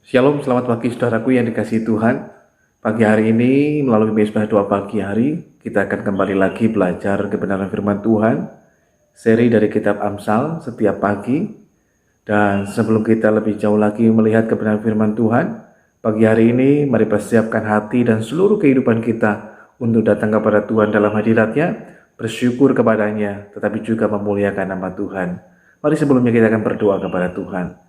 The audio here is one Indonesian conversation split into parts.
Shalom, selamat pagi saudaraku yang dikasihi Tuhan. Pagi hari ini melalui Mesbah Doa Pagi Hari, kita akan kembali lagi belajar kebenaran firman Tuhan, seri dari kitab Amsal setiap pagi. Dan sebelum kita lebih jauh lagi melihat kebenaran firman Tuhan, pagi hari ini mari persiapkan hati dan seluruh kehidupan kita untuk datang kepada Tuhan dalam hadirat-Nya, bersyukur kepadanya, tetapi juga memuliakan nama Tuhan. Mari sebelumnya kita akan berdoa kepada Tuhan.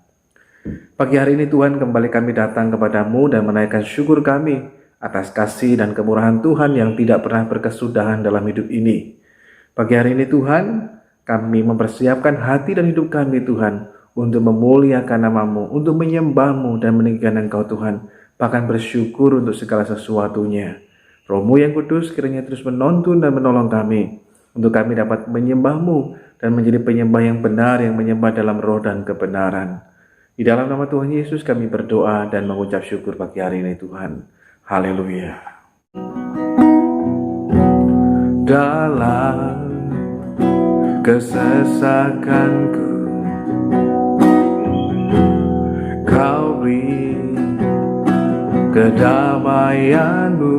Pagi hari ini Tuhan, kembali kami datang kepadamu dan menaikkan syukur kami atas kasih dan kemurahan Tuhan yang tidak pernah berkesudahan dalam hidup ini. Pagi hari ini Tuhan, kami mempersiapkan hati dan hidup kami Tuhan untuk memuliakan namamu, untuk menyembahmu dan meninggikan Engkau Tuhan, bahkan bersyukur untuk segala sesuatunya. Roh-Mu yang kudus kiranya terus menuntun dan menolong kami, untuk kami dapat menyembahmu dan menjadi penyembah yang benar, yang menyembah dalam roh dan kebenaran. Di dalam nama Tuhan Yesus kami berdoa dan mengucap syukur pagi hari ini Tuhan. Haleluya. Dalam kesesakanku Kau beri kedamaianmu.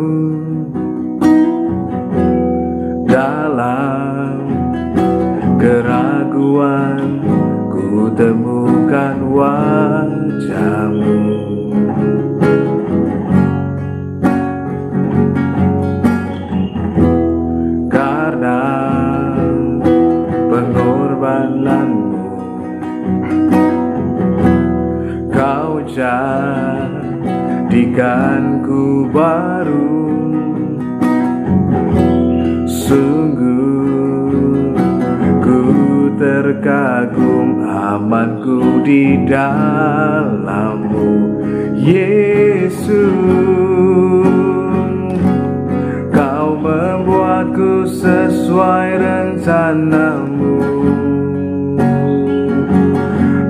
Dalam keraguan ku temukan wajah-Mu. Karena pengorbanan-Mu, Kau jadikanku baru. Sungguh ku terkagum, amanku di dalam-Mu, Yesus. Kau membuatku sesuai rencana-Mu.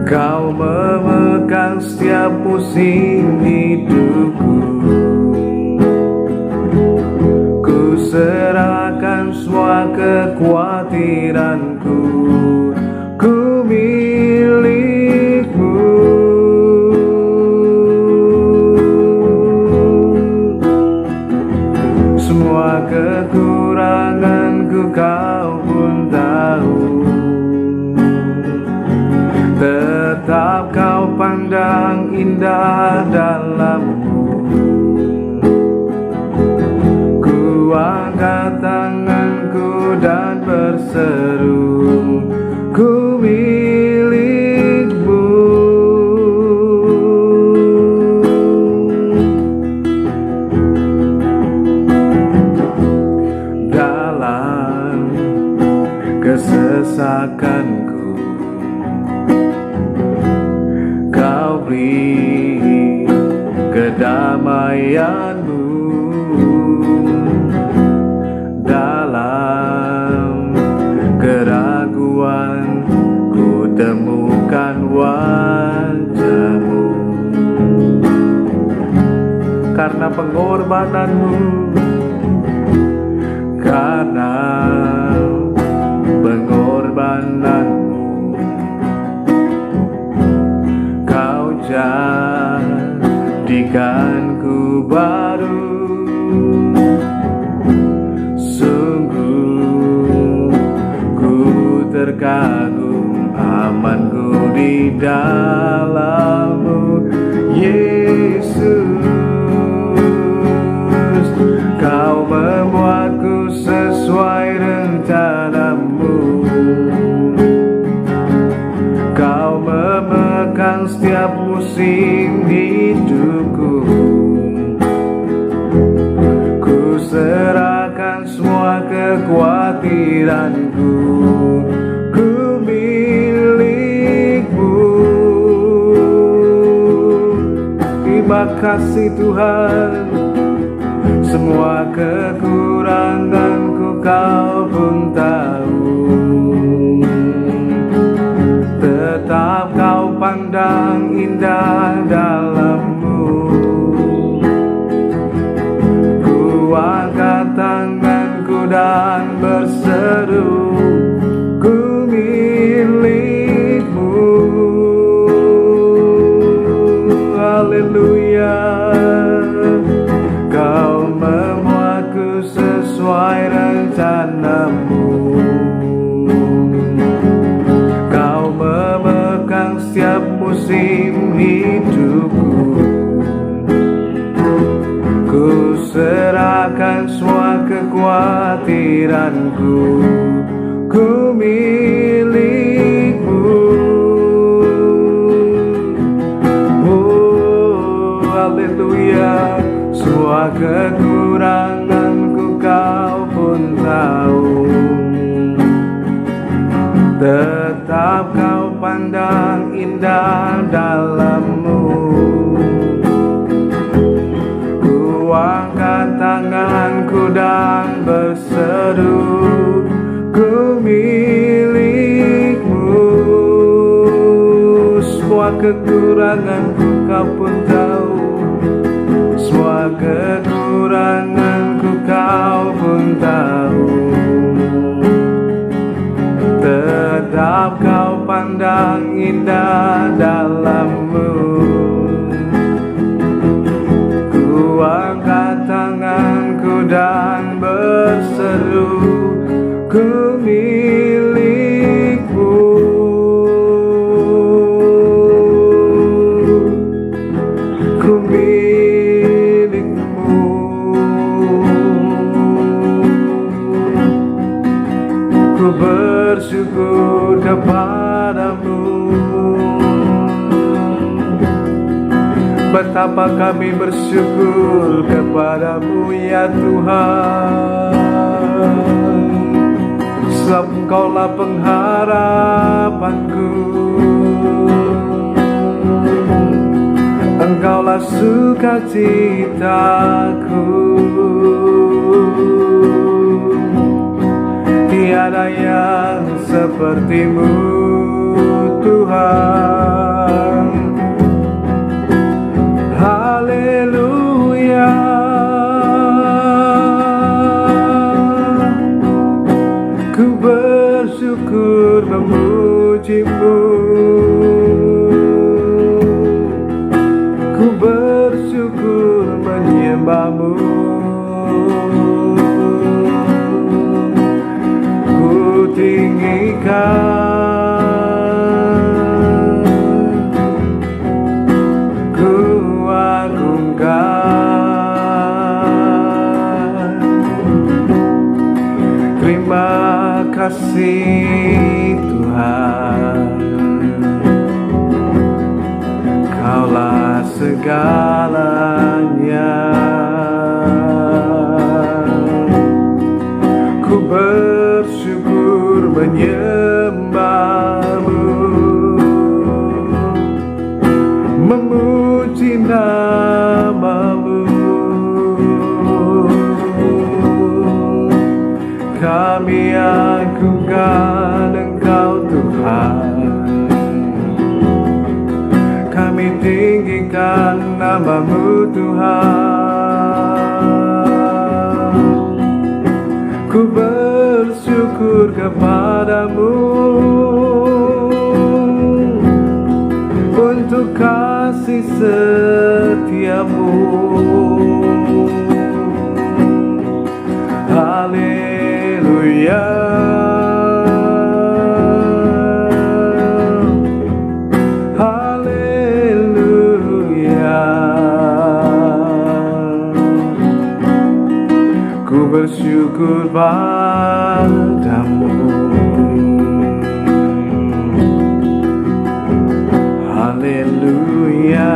Kau memegang setiap musim hidupku. Ku serahkan semua kekhawatiranku. Ku milik-Mu. Semua kekuranganku Kau pun tahu. Tetap Kau pandang indah dalam-Mu. Ku angkat tanganku dan berseru, ku milik-Mu. Dalam kesesakanku Kau beri kedamaian-Mu. Dalam keraguan ku temukan wajah-Mu. Karena pengorbanan-Mu, karena pengorbanan-Mu, Kau jadikanku baru. Sungguh ku terkagum, amanku di dalam-Mu, Yesus. Kau membuatku sesuai rencana-Mu. Kau memegang setiap musim hidupku. Ku serahkan semua kekhawatiranku. Ku milik-Mu. Terima kasih Tuhan. Semua kekuranganku Kau pun tahu. Tetap Kau pandang indah dalam-Mu. Ku angkat tanganku dan berseru, ku milik-Mu. Haleluya. setiap musim hidupku. Ku serahkan semua kekhawatiranku, ku milikmu. Oh, haleluya. Semua kekuranganku kau pun tahu, tetap kau pandang indah dalammu. Ku angkat tanganku dan berseru, ku milikmu. Semua kekuranganku kau pun tahu, semua kekuranganku kau pun tahu, tetap kau pandang indah dalammu. Ku angkat tanganku dan berseru, ku milikmu. Ku milikmu. Ku bersyukur kepadamu. Betapa kami bersyukur kepadamu ya Tuhan, sebab Engkaulah pengharapanku, Engkaulah sukacitaku. Tiada yang sepertimu Tuhan. Haleluya. Ku bersyukur memujimu, ku bersyukur menyembahmu. Ku tinggikan, ku agungkan. Terima kasih Tuhan, Kaulah segalanya. Ku bersyukur menyembahmu, memuji namamu. Kami agungkan Engkau Tuhan, kami tinggikan namamu Tuhan. Ku bersyukur kepadamu untuk kasih setiamu. Haleluya. Haleluya. Ku bersyukur padamu. Haleluya.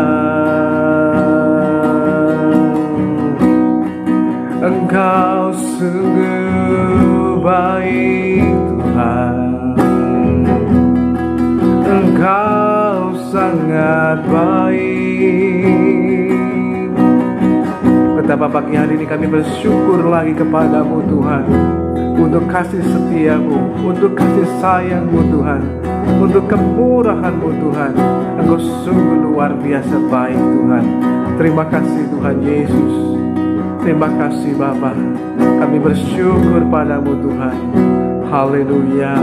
Engkau sungguh baik Tuhan, Engkau sangat baik. Betapa pagi hari ini kami bersyukur lagi kepadamu Tuhan, untuk kasih setiamu, untuk kasih sayangmu Tuhan, untuk kemurahanmu Tuhan. Engkau sungguh luar biasa baik Tuhan. Terima kasih Tuhan Yesus. Terima kasih Bapa. Kami bersyukur padamu Tuhan. Haleluya.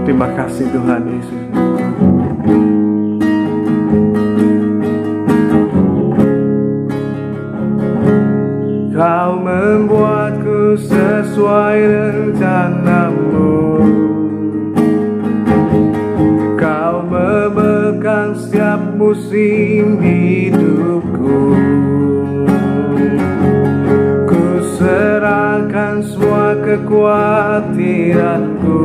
Terima kasih Tuhan Yesus. Kau membuatku sesuai rencanamu, Kau musim hidupku. Ku serahkan semua kekhawatiranku,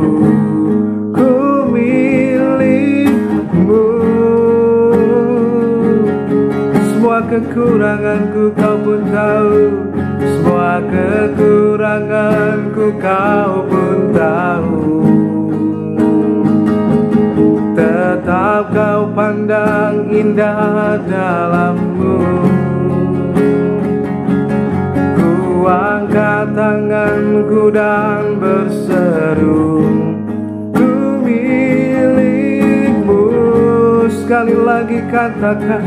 ku milikmu. Semua kekuranganku kau pun tahu, semua kekuranganku kau pun tahu. Tetap kau pandang indah dalammu. Ku angkat tanganku dan berseru, ku milikmu. Sekali lagi katakan,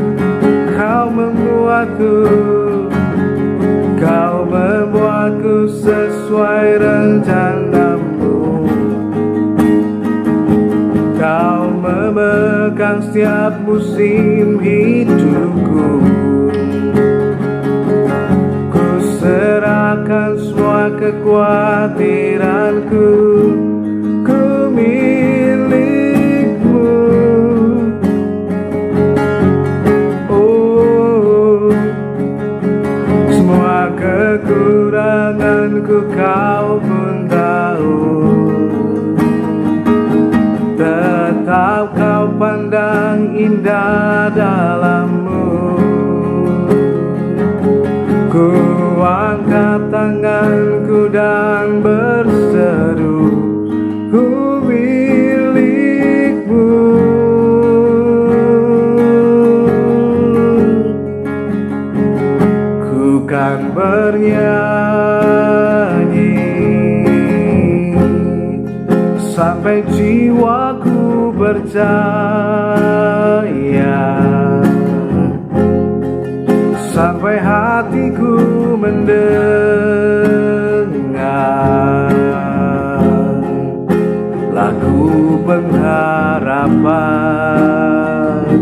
kau membuatku, kau membuatku sesuai rencanamu. Kau memegang setiap musim hidupku. Ku serahkan semua kekhawatiranku, ku milikmu. Oh, semua kekuranganku kau pun tahu. Tetap kau pandang indah dalammu. Ku angkat tanganku dan berseru, ku milikmu. Ku kan bernyanyi sampai jiwaku percaya, sampai hatiku mendengar lagu pengharapan.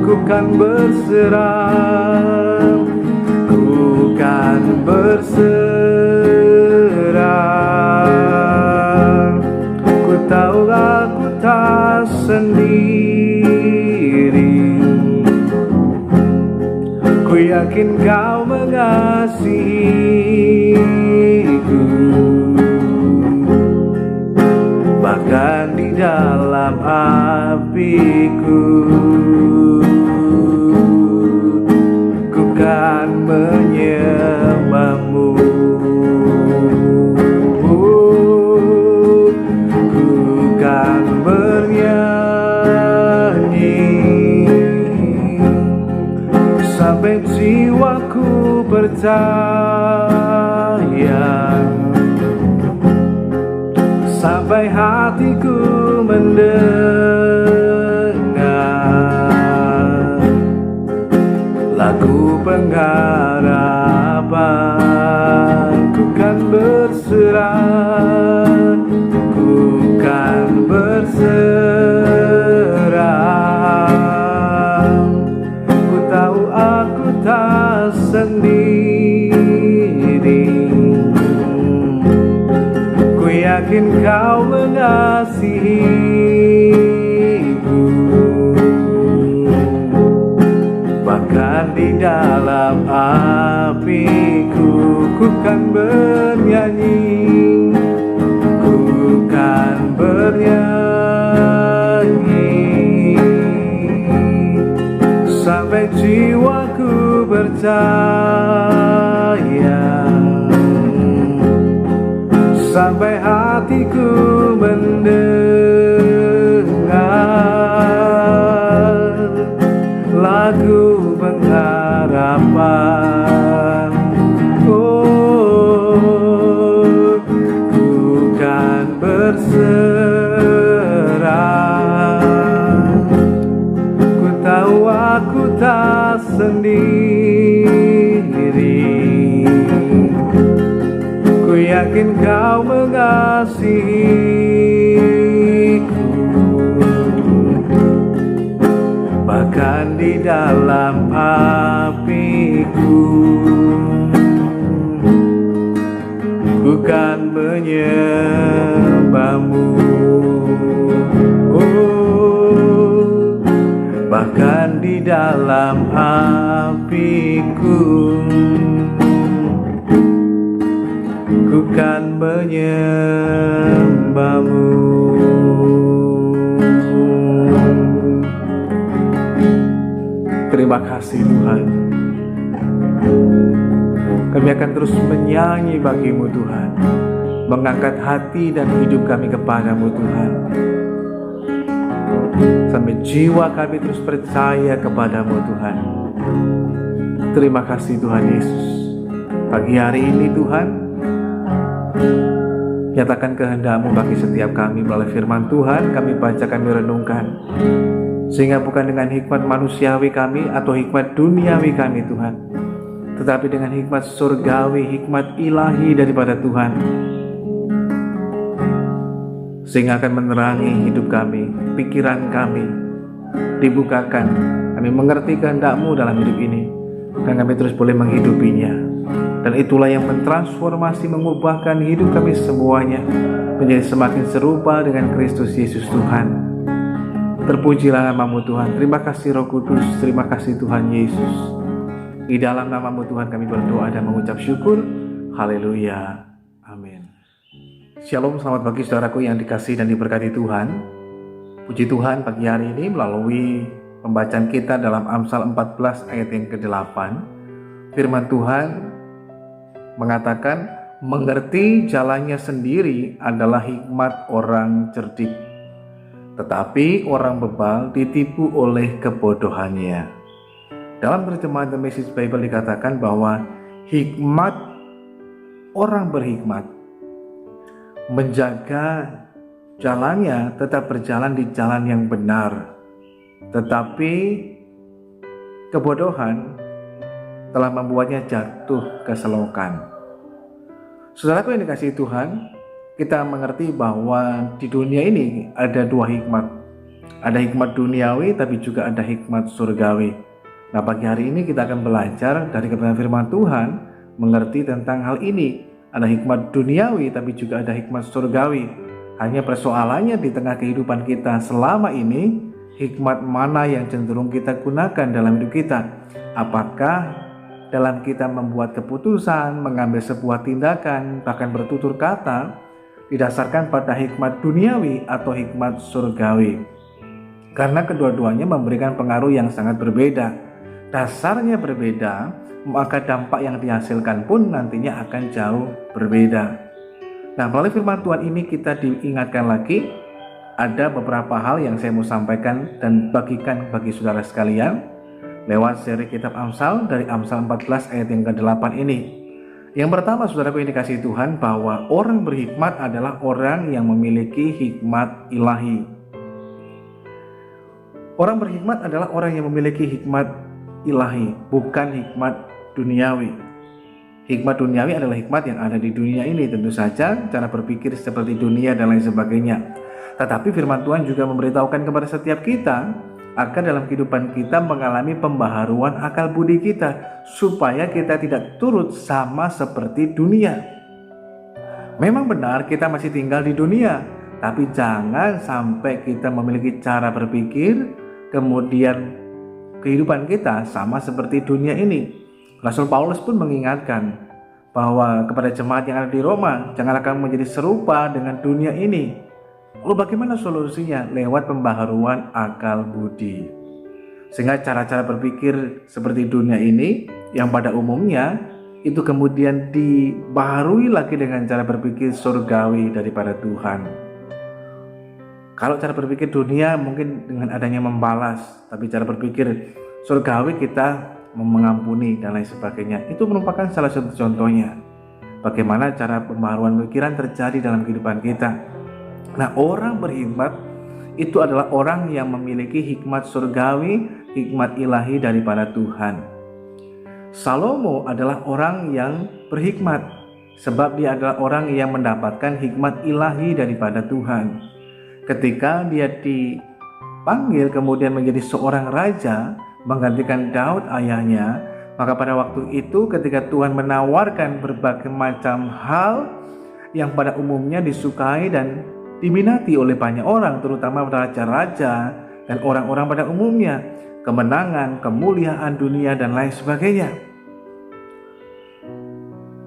Ku kan berserah, ku kan berserah. Ku tahu aku tak sendiri. Ku yakin kau mengasihiku, bahkan di dalam apiku. Ku kan menyembahmu. Ku kan bernyanyi sampai jiwaku percaya, sampai hatiku mendengar lagu pengharapan. Ku kan berserah, ku kan berserah. Ku tahu aku tak sendiri. Ku yakin kau mengasihiku, bahkan di dalam apiku. Ku kan bernyanyi, ku kan bernyanyi sampai jiwaku percaya, sampai hatiku mendengar lagu pengharapan. Oh, ku kan berserah. Ku tahu aku tak sendiri. Ku yakin kau mengasihiku, bahkan di dalam apiku. Ku kan menyembahmu. Oh, bahkan di dalam apiku, ku kan menyembahmu. Terima kasih Tuhan. Kami akan terus menyanyi bagimu Tuhan, mengangkat hati dan hidup kami kepadamu Tuhan, sampai jiwa kami terus percaya kepadamu Tuhan. Terima kasih Tuhan Yesus. Pagi hari ini Tuhan, nyatakan kehendak-Mu bagi setiap kami melalui firman Tuhan. Kami baca, kami renungkan, sehingga bukan dengan hikmat manusiawi kami atau hikmat duniawi kami Tuhan, tetapi dengan hikmat surgawi, hikmat ilahi daripada Tuhan, sehingga akan menerangi hidup kami, pikiran kami dibukakan, kami mengerti kehendak-Mu dalam hidup ini, dan kami terus boleh menghidupinya. Dan itulah yang mentransformasi, mengubahkan hidup kami semuanya menjadi semakin serupa dengan Kristus Yesus Tuhan. Terpujilah nama-Mu Tuhan. Terima kasih Roh Kudus, terima kasih Tuhan Yesus. Di dalam nama-Mu Tuhan kami berdoa dan mengucap syukur. Haleluya. Amin. Shalom, selamat pagi saudaraku yang dikasihi dan diberkati Tuhan. Puji Tuhan, pagi hari ini melalui pembacaan kita dalam Amsal 14 ayat yang ke-8, firman Tuhan mengatakan, mengerti jalannya sendiri adalah hikmat orang cerdik, tetapi orang bebal ditipu oleh kebodohannya. Dalam terjemahan The Message Bible dikatakan bahwa hikmat orang berhikmat menjaga jalannya tetap berjalan di jalan yang benar, tetapi kebodohan telah membuatnya jatuh ke selokan. Saudaraku yang dikasihi Tuhan, kita mengerti bahwa di dunia ini ada dua hikmat. Ada hikmat duniawi, tapi juga ada hikmat surgawi. Nah, pagi hari ini kita akan belajar dari kebenaran firman Tuhan, mengerti tentang hal ini. Ada hikmat duniawi, tapi juga ada hikmat surgawi. Hanya persoalannya di tengah kehidupan kita selama ini, hikmat mana yang cenderung kita gunakan dalam hidup kita? Apakah dalam kita membuat keputusan, mengambil sebuah tindakan, bahkan bertutur kata, didasarkan pada hikmat duniawi atau hikmat surgawi? Karena kedua-duanya memberikan pengaruh yang sangat berbeda. Dasarnya berbeda, maka dampak yang dihasilkan pun nantinya akan jauh berbeda. Nah, melalui firman Tuhan ini kita diingatkan lagi, ada beberapa hal yang saya mau sampaikan dan bagikan bagi saudara sekalian lewat seri kitab Amsal dari Amsal 14 ayat yang ke-8 ini. Yang pertama, saudaraku yang dikasihi Tuhan, bahwa orang berhikmat adalah orang yang memiliki hikmat ilahi. Orang berhikmat adalah orang yang memiliki hikmat ilahi, bukan hikmat duniawi. Hikmat duniawi adalah hikmat yang ada di dunia ini, tentu saja cara berpikir seperti dunia dan lain sebagainya. Tetapi firman Tuhan juga memberitahukan kepada setiap kita agar dalam kehidupan kita mengalami pembaharuan akal budi kita, supaya kita tidak turut sama seperti dunia. Memang benar kita masih tinggal di dunia, tapi jangan sampai kita memiliki cara berpikir, kemudian kehidupan kita sama seperti dunia ini. Rasul Paulus pun mengingatkan bahwa kepada jemaat yang ada di Roma, janganlah kamu menjadi serupa dengan dunia ini. Lalu bagaimana solusinya? Lewat pembaharuan akal budi. Sehingga cara-cara berpikir seperti dunia ini yang pada umumnya itu kemudian dibaharui lagi dengan cara berpikir surgawi daripada Tuhan. Kalau cara berpikir dunia mungkin dengan adanya membalas, tapi cara berpikir surgawi kita mengampuni dan lain sebagainya. Itu merupakan salah satu contohnya bagaimana cara pembaharuan pikiran terjadi dalam kehidupan kita. Nah, orang berhikmat itu adalah orang yang memiliki hikmat surgawi, hikmat ilahi daripada Tuhan. Salomo adalah orang yang berhikmat, sebab dia adalah orang yang mendapatkan hikmat ilahi daripada Tuhan. Ketika dia dipanggil kemudian menjadi seorang raja, menggantikan Daud ayahnya, maka pada waktu itu ketika Tuhan menawarkan berbagai macam hal yang pada umumnya disukai dan diminati oleh banyak orang, terutama raja-raja dan orang-orang pada umumnya. kemenangan, kemuliaan dunia, dan lain sebagainya.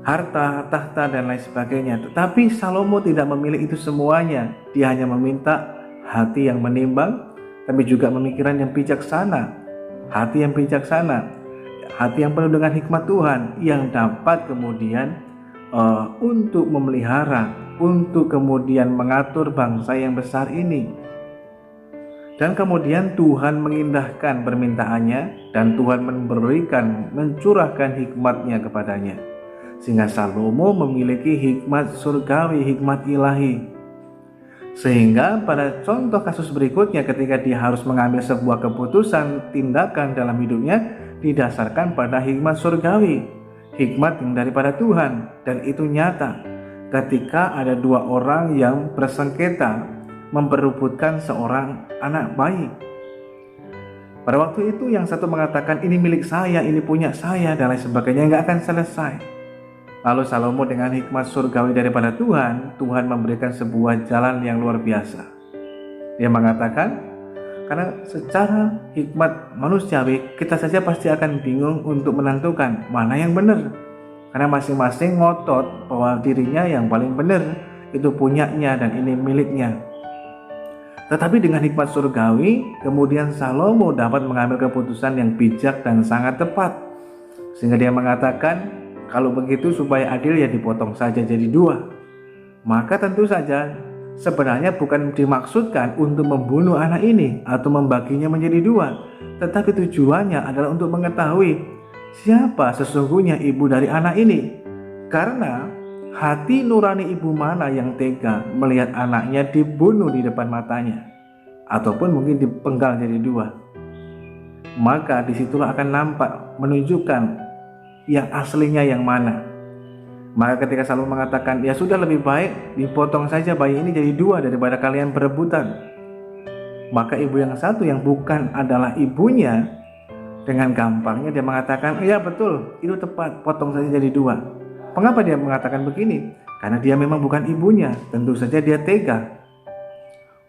Harta, tahta, dan lain sebagainya. Tetapi Salomo tidak memilih itu semuanya. Dia hanya meminta hati yang menimbang, tapi juga pemikiran yang bijaksana. Hati yang bijaksana, hati yang penuh dengan hikmat Tuhan, yang dapat kemudian untuk memelihara, untuk kemudian mengatur bangsa yang besar ini. Dan kemudian Tuhan mengindahkan permintaannya, dan Tuhan mencurahkan hikmatnya kepadanya. Sehingga Salomo memiliki hikmat surgawi, hikmat ilahi. Sehingga pada contoh kasus berikutnya, ketika dia harus mengambil sebuah keputusan, tindakan dalam hidupnya, didasarkan pada hikmat surgawi, hikmat yang daripada Tuhan. Dan itu nyata ketika ada dua orang yang bersengketa memperebutkan seorang anak bayi. Pada waktu itu yang satu mengatakan, ini milik saya, ini punya saya, dan lain sebagainya, nggak akan selesai. Lalu Salomo dengan hikmat surgawi daripada Tuhan, Tuhan memberikan sebuah jalan yang luar biasa. Dia mengatakan, karena secara hikmat manusiawi, kita saja pasti akan bingung untuk menentukan mana yang benar. Karena masing-masing ngotot bahwa dirinya yang paling benar, itu punyanya dan ini miliknya. Tetapi dengan hikmat surgawi, kemudian Salomo dapat mengambil keputusan yang bijak dan sangat tepat. Sehingga dia mengatakan, kalau begitu supaya adil ya dipotong saja jadi dua. Maka tentu saja sebenarnya bukan dimaksudkan untuk membunuh anak ini atau membaginya menjadi dua. Tetapi tujuannya adalah untuk mengetahui siapa sesungguhnya ibu dari anak ini. Karena hati nurani ibu mana yang tega melihat anaknya dibunuh di depan matanya, ataupun mungkin dipenggal jadi dua. Maka disitulah akan nampak, menunjukkan yang aslinya yang mana. Maka ketika Salomo mengatakan, ya sudah, lebih baik dipotong saja bayi ini jadi dua daripada kalian berebutan. Maka ibu yang satu yang bukan adalah ibunya, dengan gampangnya dia mengatakan, ya betul, itu tepat, potong saja jadi dua. Mengapa dia mengatakan begini? Karena dia memang bukan ibunya. Tentu saja dia tega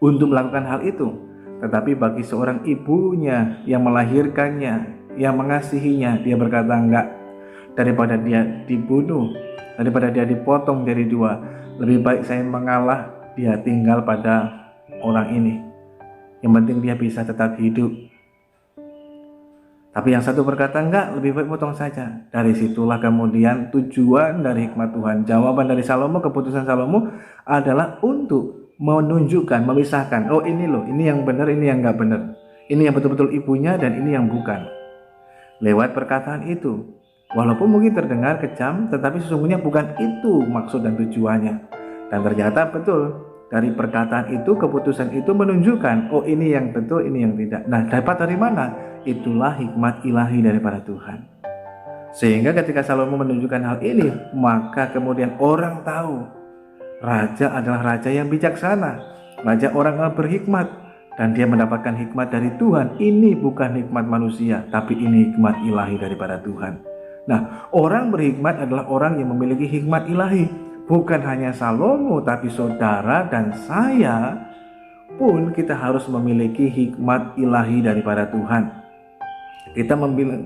untuk melakukan hal itu. Tetapi bagi seorang ibunya yang melahirkannya, yang mengasihinya, dia berkata, enggak, daripada dia dibunuh, daripada dia dipotong jadi dua, lebih baik saya mengalah, dia tinggal pada orang ini. Yang penting dia bisa tetap hidup. Tapi yang satu berkata, enggak, lebih baik potong saja. Dari situlah kemudian tujuan dari hikmat Tuhan. Jawaban dari Salomo, keputusan Salomo adalah untuk menunjukkan, memisahkan, oh ini loh, ini yang benar, ini yang enggak benar, ini yang betul-betul ibunya dan ini yang bukan. Lewat perkataan itu, walaupun mungkin terdengar kejam, tetapi sesungguhnya bukan itu maksud dan tujuannya. Dan ternyata betul, dari perkataan itu, keputusan itu menunjukkan, oh ini yang betul, ini yang tidak. Nah, dapat dari mana? Itulah hikmat ilahi daripada Tuhan. Sehingga ketika Salomo menunjukkan hal ini, maka kemudian orang tahu, raja adalah raja yang bijaksana, raja orang yang berhikmat, dan dia mendapatkan hikmat dari Tuhan. Ini bukan hikmat manusia, tapi ini hikmat ilahi daripada Tuhan. Nah, orang berhikmat adalah orang yang memiliki hikmat ilahi. Bukan hanya Salomo, tapi saudara dan saya pun kita harus memiliki hikmat ilahi daripada Tuhan. Kita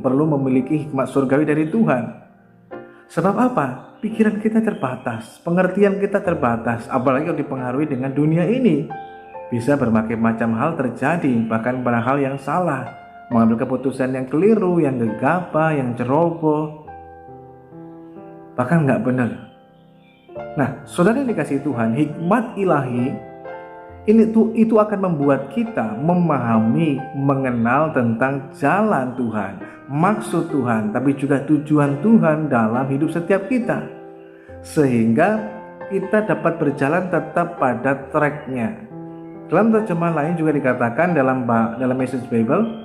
perlu memiliki hikmat surgawi dari Tuhan. Sebab apa? Pikiran kita terbatas, pengertian kita terbatas, apalagi kalau dipengaruhi dengan dunia ini. Bisa berbagai macam hal terjadi, bahkan pada hal yang salah, mengambil keputusan yang keliru, yang gegabah, yang ceroboh, bahkan nggak benar. Nah, saudara yang dikasihi Tuhan, hikmat ilahi itu akan membuat kita memahami, mengenal tentang jalan Tuhan, maksud Tuhan, tapi juga tujuan Tuhan dalam hidup setiap kita, sehingga kita dapat berjalan tetap pada tracknya. Dalam terjemahan lain juga dikatakan dalam Message Bible,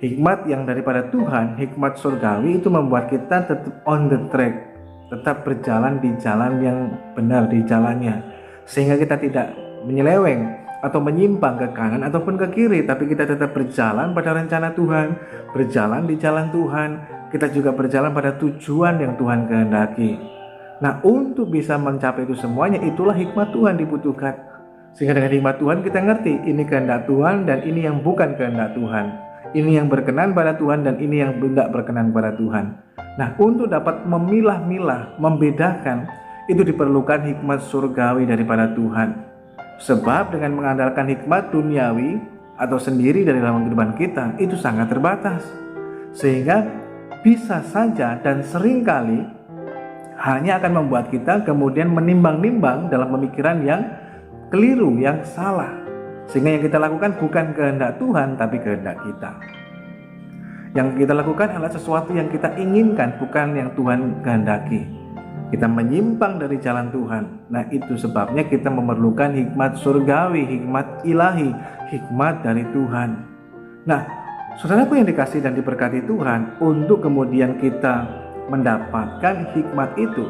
hikmat yang daripada Tuhan, hikmat surgawi itu membuat kita tetap on the track, tetap berjalan di jalan yang benar, di jalannya, sehingga kita tidak menyeleweng atau menyimpang ke kanan ataupun ke kiri, tapi kita tetap berjalan pada rencana Tuhan, berjalan di jalan Tuhan. Kita juga berjalan pada tujuan yang Tuhan kehendaki. Nah, untuk bisa mencapai itu semuanya, itulah hikmat Tuhan dibutuhkan. Sehingga dengan hikmat Tuhan kita ngerti, ini kehendak Tuhan dan ini yang bukan kehendak Tuhan. ini yang berkenan pada Tuhan dan ini yang tidak berkenan pada Tuhan. Nah, untuk dapat memilah-milah, membedakan, itu diperlukan hikmat surgawi daripada Tuhan. Sebab dengan mengandalkan hikmat duniawi atau sendiri dari dalam kehidupan kita, itu sangat terbatas. Sehingga bisa saja dan seringkali hanya akan membuat kita kemudian menimbang-nimbang dalam pemikiran yang keliru, yang salah. Sehingga yang kita lakukan bukan kehendak Tuhan, tapi kehendak kita. Yang kita lakukan adalah sesuatu yang kita inginkan, bukan yang Tuhan kehendaki. Kita menyimpang dari jalan Tuhan. Nah, itu sebabnya kita memerlukan hikmat surgawi, hikmat ilahi, hikmat dari Tuhan. Nah, saudaraku yang dikasihi dan diberkati Tuhan, untuk kemudian kita mendapatkan hikmat itu.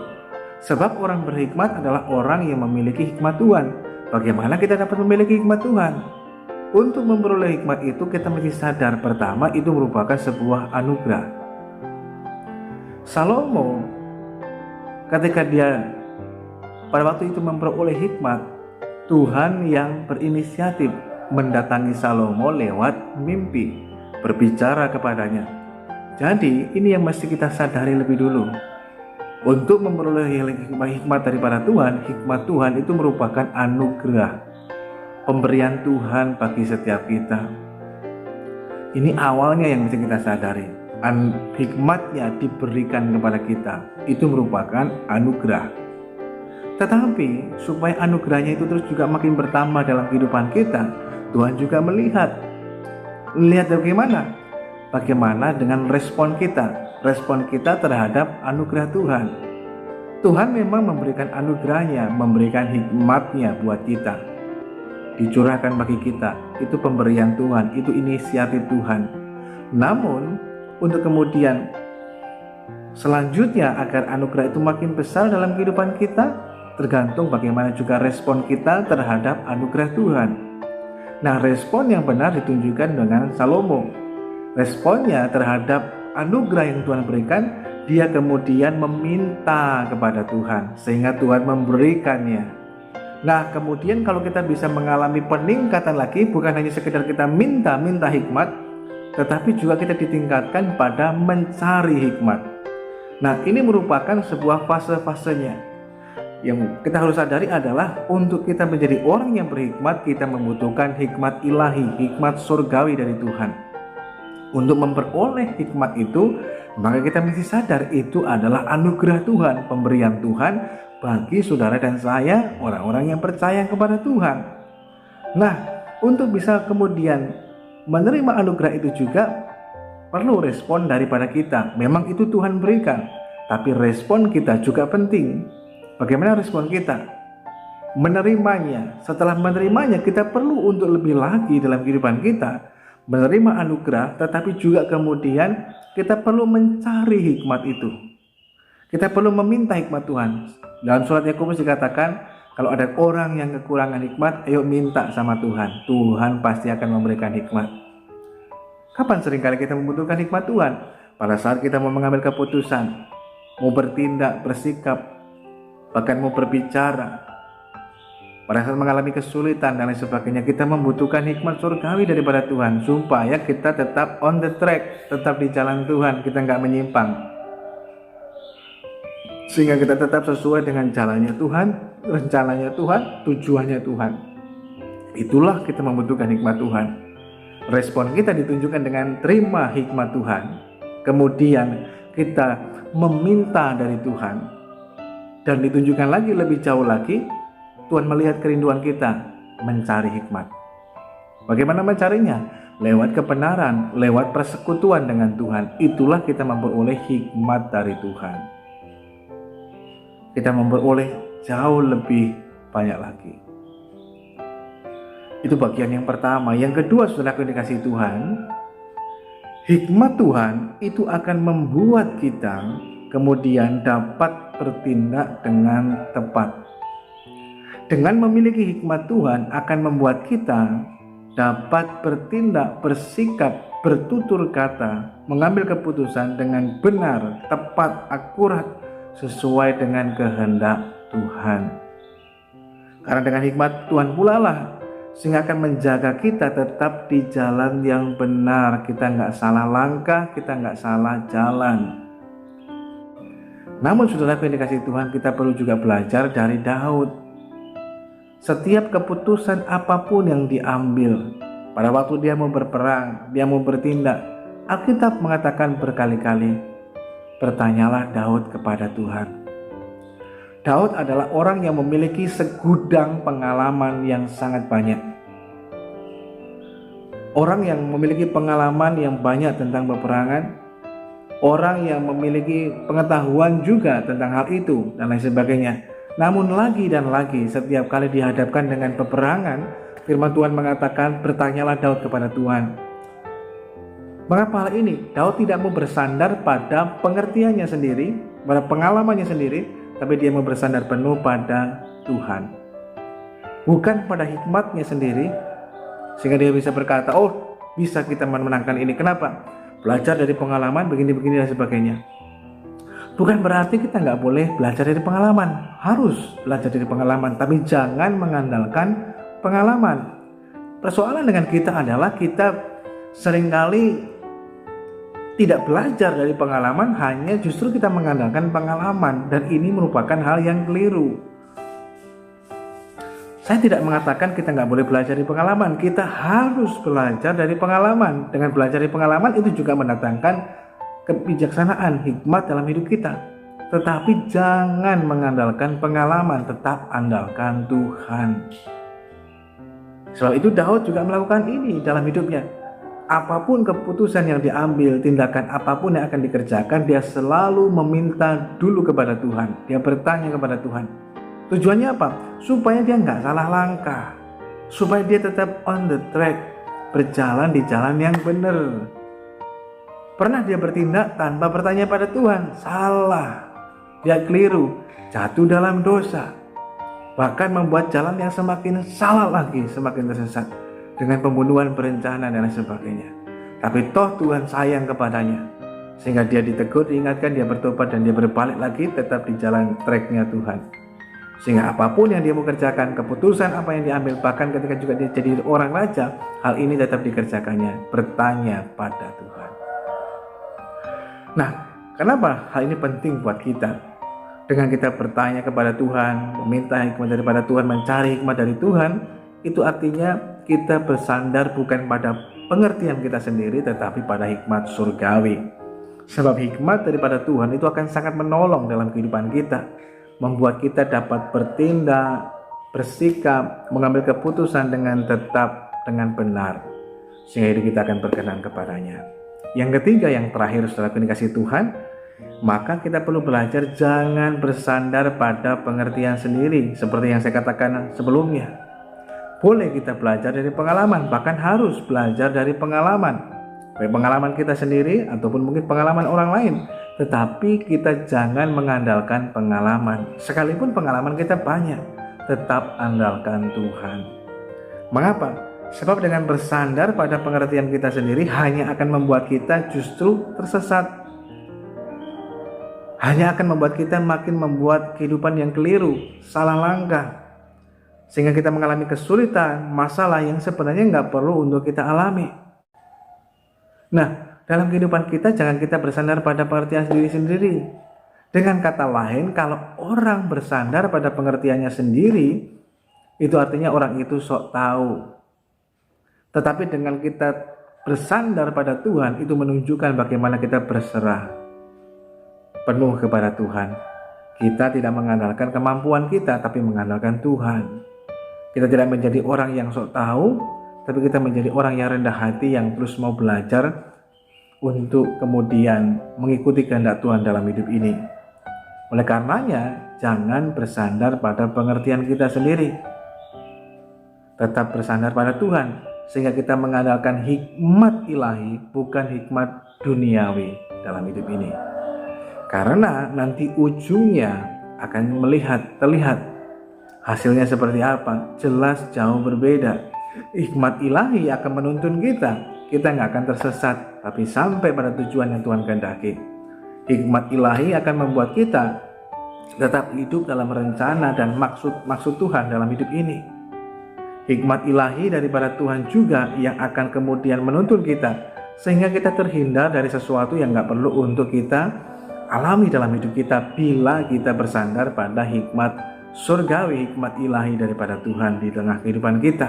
Sebab orang berhikmat adalah orang yang memiliki hikmat Tuhan. Bagaimana kita dapat memiliki hikmat Tuhan? Untuk memperoleh hikmat itu kita mesti sadar, pertama itu merupakan sebuah anugerah. Salomo ketika dia pada waktu itu memperoleh hikmat, Tuhan yang berinisiatif mendatangi Salomo lewat mimpi, berbicara kepadanya. Jadi ini yang mesti kita sadari lebih dulu. Untuk memperoleh hikmat daripada Tuhan, hikmat Tuhan itu merupakan anugerah, pemberian Tuhan bagi setiap kita. Ini awalnya yang mesti kita sadari. Hikmatnya diberikan kepada kita, itu merupakan anugerah. Tetapi supaya anugerahnya itu terus juga makin bertambah dalam kehidupan kita, Tuhan juga melihat bagaimana dengan respon kita terhadap anugerah Tuhan. Tuhan memang memberikan anugerahnya, memberikan hikmatnya buat kita, dicurahkan bagi kita. Itu pemberian Tuhan, itu inisiatif Tuhan. Namun untuk kemudian selanjutnya agar anugerah itu makin besar dalam kehidupan kita, tergantung bagaimana juga respon kita terhadap anugerah Tuhan. Nah, respon yang benar ditunjukkan dengan Salomo. Responnya terhadap anugerah yang Tuhan berikan, dia kemudian meminta kepada Tuhan sehingga Tuhan memberikannya. Nah, kemudian kalau kita bisa mengalami peningkatan lagi, bukan hanya sekedar kita minta hikmat, tetapi juga kita ditingkatkan pada mencari hikmat. Nah, ini merupakan sebuah fase-fasenya. Yang kita harus sadari adalah untuk kita menjadi orang yang berhikmat, kita membutuhkan hikmat ilahi, hikmat surgawi dari Tuhan. Untuk memperoleh hikmat itu, maka kita mesti sadar itu adalah anugerah Tuhan, pemberian Tuhan bagi saudara dan saya, orang-orang yang percaya kepada Tuhan. Nah, untuk bisa kemudian menerima anugerah itu juga perlu respon daripada kita. Memang itu Tuhan berikan, tapi respon kita juga penting. Bagaimana respon kita? Menerimanya. Setelah menerimanya, kita perlu untuk lebih lagi dalam kehidupan kita menerima anugerah, tetapi juga kemudian kita perlu mencari hikmat itu. Kita perlu meminta hikmat Tuhan. Dalam surat Yakobus dikatakan, kalau ada orang yang kekurangan hikmat, ayo minta sama Tuhan. Tuhan pasti akan memberikan hikmat. Kapan seringkali kita membutuhkan hikmat Tuhan? Pada saat kita mau mengambil keputusan, mau bertindak, bersikap, bahkan mau berbicara. Pada saat mengalami kesulitan dan lain sebagainya, kita membutuhkan hikmat surgawi daripada Tuhan supaya kita tetap on the track, tetap di jalan Tuhan, kita nggak menyimpang, sehingga kita tetap sesuai dengan jalannya Tuhan, rencananya Tuhan, tujuannya Tuhan. Itulah kita membutuhkan hikmat Tuhan. Respon kita ditunjukkan dengan terima hikmat Tuhan, kemudian kita meminta dari Tuhan, dan ditunjukkan lagi lebih jauh lagi, Tuhan melihat kerinduan kita mencari hikmat. Bagaimana mencarinya? Lewat kebenaran, lewat persekutuan dengan Tuhan. Itulah kita memperoleh hikmat dari Tuhan. Kita memperoleh jauh lebih banyak lagi. Itu bagian yang pertama. Yang kedua, saudara yang dikasihi Tuhan, hikmat Tuhan itu akan membuat kita kemudian dapat bertindak dengan tepat. Dengan memiliki hikmat Tuhan akan membuat kita dapat bertindak, bersikap, bertutur kata, mengambil keputusan dengan benar, tepat, akurat, sesuai dengan kehendak Tuhan. Karena dengan hikmat Tuhan pula lah sehingga akan menjaga kita tetap di jalan yang benar. Kita nggak salah langkah, kita nggak salah jalan. Namun saudaraku yang dikasihi Tuhan, kita perlu juga belajar dari Daud. Setiap keputusan apapun yang diambil, pada waktu dia mau berperang, dia mau bertindak, Alkitab mengatakan berkali-kali, bertanyalah Daud kepada Tuhan. Daud adalah orang yang memiliki segudang pengalaman yang sangat banyak. Orang yang memiliki pengalaman yang banyak tentang peperangan, orang yang memiliki pengetahuan juga tentang hal itu dan lain sebagainya. Namun lagi dan lagi setiap kali dihadapkan dengan peperangan, firman Tuhan mengatakan bertanyalah Daud kepada Tuhan. Mengapa hal ini? Daud tidak mau bersandar pada pengertiannya sendiri, pada pengalamannya sendiri, tapi dia mau bersandar penuh pada Tuhan. Bukan pada hikmatnya sendiri, sehingga dia bisa berkata, oh bisa kita memenangkan ini. Kenapa? Belajar dari pengalaman begini-begini dan sebagainya. Bukan berarti kita nggak boleh belajar dari pengalaman. Harus belajar dari pengalaman, tapi jangan mengandalkan pengalaman. Persoalan dengan kita adalah kita seringkali tidak belajar dari pengalaman, hanya justru kita mengandalkan pengalaman, dan ini merupakan hal yang keliru. Saya tidak mengatakan kita nggak boleh belajar dari pengalaman, kita harus belajar dari pengalaman. Dengan belajar dari pengalaman itu juga mendatangkan kebijaksanaan, hikmat dalam hidup kita. Tetapi jangan mengandalkan pengalaman, tetap andalkan Tuhan. Sebab itu Daud juga melakukan ini dalam hidupnya. Apapun keputusan yang diambil, tindakan apapun yang akan dikerjakan, dia selalu meminta dulu kepada Tuhan. Dia bertanya kepada Tuhan. Tujuannya apa? Supaya dia nggak salah langkah. Supaya dia tetap on the track, berjalan di jalan yang benar. Pernah dia bertindak tanpa bertanya pada Tuhan? Salah. Dia keliru, jatuh dalam dosa. Bahkan membuat jalan yang semakin salah lagi, semakin tersesat. Dengan pembunuhan berencana dan lain sebagainya. Tapi toh Tuhan sayang kepadanya, sehingga dia ditegur, diingatkan, dia bertobat dan dia berbalik lagi tetap di jalan tracknya Tuhan. Sehingga apapun yang dia mau kerjakan, keputusan apa yang diambil, bahkan ketika juga dia jadi orang raja, hal ini tetap dikerjakannya, bertanya pada Tuhan. Nah, kenapa hal ini penting buat kita? Dengan kita bertanya kepada Tuhan, meminta hikmat daripada Tuhan, mencari hikmat dari Tuhan, itu artinya kita bersandar bukan pada pengertian kita sendiri, tetapi pada hikmat surgawi. Sebab hikmat daripada Tuhan itu akan sangat menolong dalam kehidupan kita, membuat kita dapat bertindak, bersikap, mengambil keputusan dengan tetap, dengan benar, sehingga hidup kita akan berkenan kepadanya. Yang ketiga, yang terakhir, setelah dikasih Tuhan, maka kita perlu belajar jangan bersandar pada pengertian sendiri, seperti yang saya katakan sebelumnya. Boleh kita belajar dari pengalaman, bahkan harus belajar dari pengalaman, baik pengalaman kita sendiri ataupun mungkin pengalaman orang lain. Tetapi kita jangan mengandalkan pengalaman, sekalipun pengalaman kita banyak, tetap andalkan Tuhan. Mengapa? Sebab dengan bersandar pada pengertian kita sendiri hanya akan membuat kita justru tersesat, hanya akan membuat kita makin membuat kehidupan yang keliru, salah langkah, sehingga kita mengalami kesulitan, masalah yang sebenarnya nggak perlu untuk kita alami. Nah, dalam kehidupan kita jangan kita bersandar pada pengertian sendiri-sendiri. Dengan kata lain, kalau orang bersandar pada pengertiannya sendiri, itu artinya orang itu sok tahu. Tetapi dengan kita bersandar pada Tuhan, itu menunjukkan bagaimana kita berserah penuh kepada Tuhan. Kita tidak mengandalkan kemampuan kita, tapi mengandalkan Tuhan. Kita tidak menjadi orang yang sok tahu, tapi kita menjadi orang yang rendah hati, yang terus mau belajar untuk kemudian mengikuti kehendak Tuhan dalam hidup ini. Oleh karenanya, jangan bersandar pada pengertian kita sendiri. Tetap bersandar pada Tuhan, sehingga kita mengandalkan hikmat ilahi, bukan hikmat duniawi dalam hidup ini. Karena nanti ujungnya akan terlihat hasilnya seperti apa, jelas jauh berbeda. Hikmat ilahi akan menuntun kita nggak akan tersesat, tapi sampai pada tujuan yang Tuhan kehendaki. Hikmat ilahi akan membuat kita tetap hidup dalam rencana dan maksud Tuhan dalam hidup ini. Hikmat ilahi daripada Tuhan juga yang akan kemudian menuntun kita, sehingga kita terhindar dari sesuatu yang gak perlu untuk kita alami dalam hidup kita bila kita bersandar pada hikmat surgawi, hikmat ilahi daripada Tuhan di tengah kehidupan kita.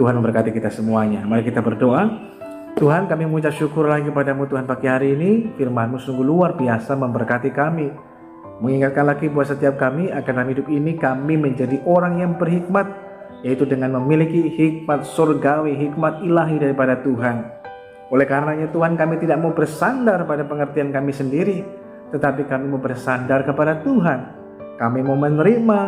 Tuhan memberkati kita semuanya. Mari kita berdoa. Tuhan, kami mengucap syukur lagi kepadamu Tuhan pagi hari ini. Firman-Mu sungguh luar biasa memberkati kami, mengingatkan lagi buat setiap kami akan dalam hidup ini kami menjadi orang yang berhikmat, yaitu dengan memiliki hikmat surgawi, hikmat ilahi daripada Tuhan. Oleh karenanya Tuhan, kami tidak mau bersandar pada pengertian kami sendiri, tetapi kami mau bersandar kepada Tuhan. Kami mau menerima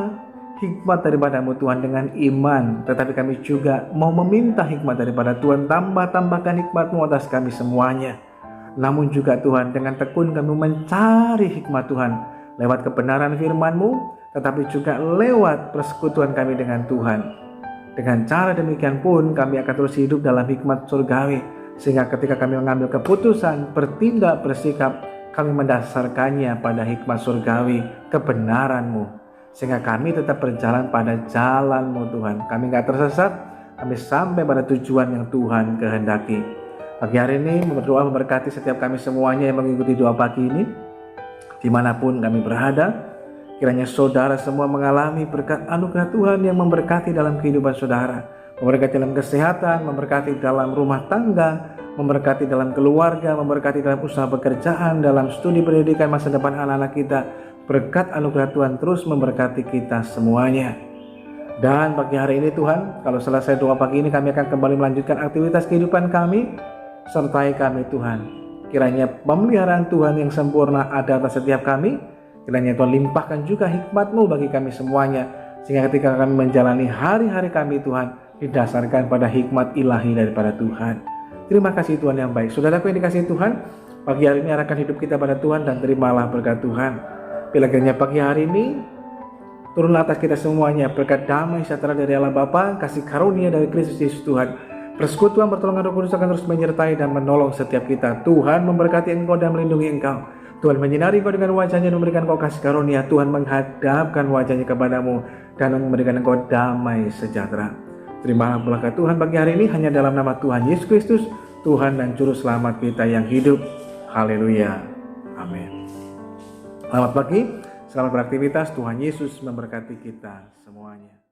hikmat daripada-Mu Tuhan dengan iman, tetapi kami juga mau meminta hikmat daripada Tuhan. Tambahkan hikmat-Mu atas kami semuanya. Namun juga Tuhan, dengan tekun kami mencari hikmat Tuhan lewat kebenaran firman-Mu, tetapi juga lewat persekutuan kami dengan Tuhan. Dengan cara demikian pun kami akan terus hidup dalam hikmat surgawi, sehingga ketika kami mengambil keputusan, bertindak, bersikap, kami mendasarkannya pada hikmat surgawi, kebenaran-Mu, sehingga kami tetap berjalan pada jalan-Mu Tuhan. Kami gak tersesat, kami sampai pada tujuan yang Tuhan kehendaki. Pagi hari ini berdoa memberkati setiap kami semuanya yang mengikuti doa pagi ini, dimanapun kami berada. Kiranya saudara semua mengalami berkat anugerah Tuhan yang memberkati dalam kehidupan saudara, memberkati dalam kesehatan, memberkati dalam rumah tangga, memberkati dalam keluarga, memberkati dalam usaha pekerjaan, dalam studi pendidikan masa depan anak-anak kita. Berkat anugerah Tuhan terus memberkati kita semuanya. Dan pagi hari ini Tuhan, kalau selesai doa pagi ini kami akan kembali melanjutkan aktivitas kehidupan kami. Sertai kami Tuhan. Kiranya pemeliharaan Tuhan yang sempurna ada atas setiap kami. Kiranya Tuhan limpahkan juga hikmat-Mu bagi kami semuanya, sehingga ketika kami menjalani hari-hari kami Tuhan, didasarkan pada hikmat ilahi daripada Tuhan. Terima kasih Tuhan yang baik. Saudaraku yang dikasihi Tuhan, pagi hari ini arahkan hidup kita pada Tuhan dan terimalah berkat Tuhan. Bila kiranya pagi hari ini turunlah atas kita semuanya berkat damai sejahtera dari Allah Bapa, kasih karunia dari Kristus Yesus Tuhan, persekutuan pertolongan Roh Kudus akan terus menyertai dan menolong setiap kita. Tuhan memberkati engkau dan melindungi engkau. Tuhan menyinari engkau dengan wajah-Nya dan memberikan engkau kasih karunia. Tuhan menghadapkan wajah-Nya kepadamu dan memberikan engkau damai sejahtera. Terimalah berkat Tuhan pagi hari ini hanya dalam nama Tuhan Yesus Kristus, Tuhan dan Juru Selamat kita yang hidup. Haleluya. Amin. Selamat pagi, selamat beraktivitas. Tuhan Yesus memberkati kita semuanya.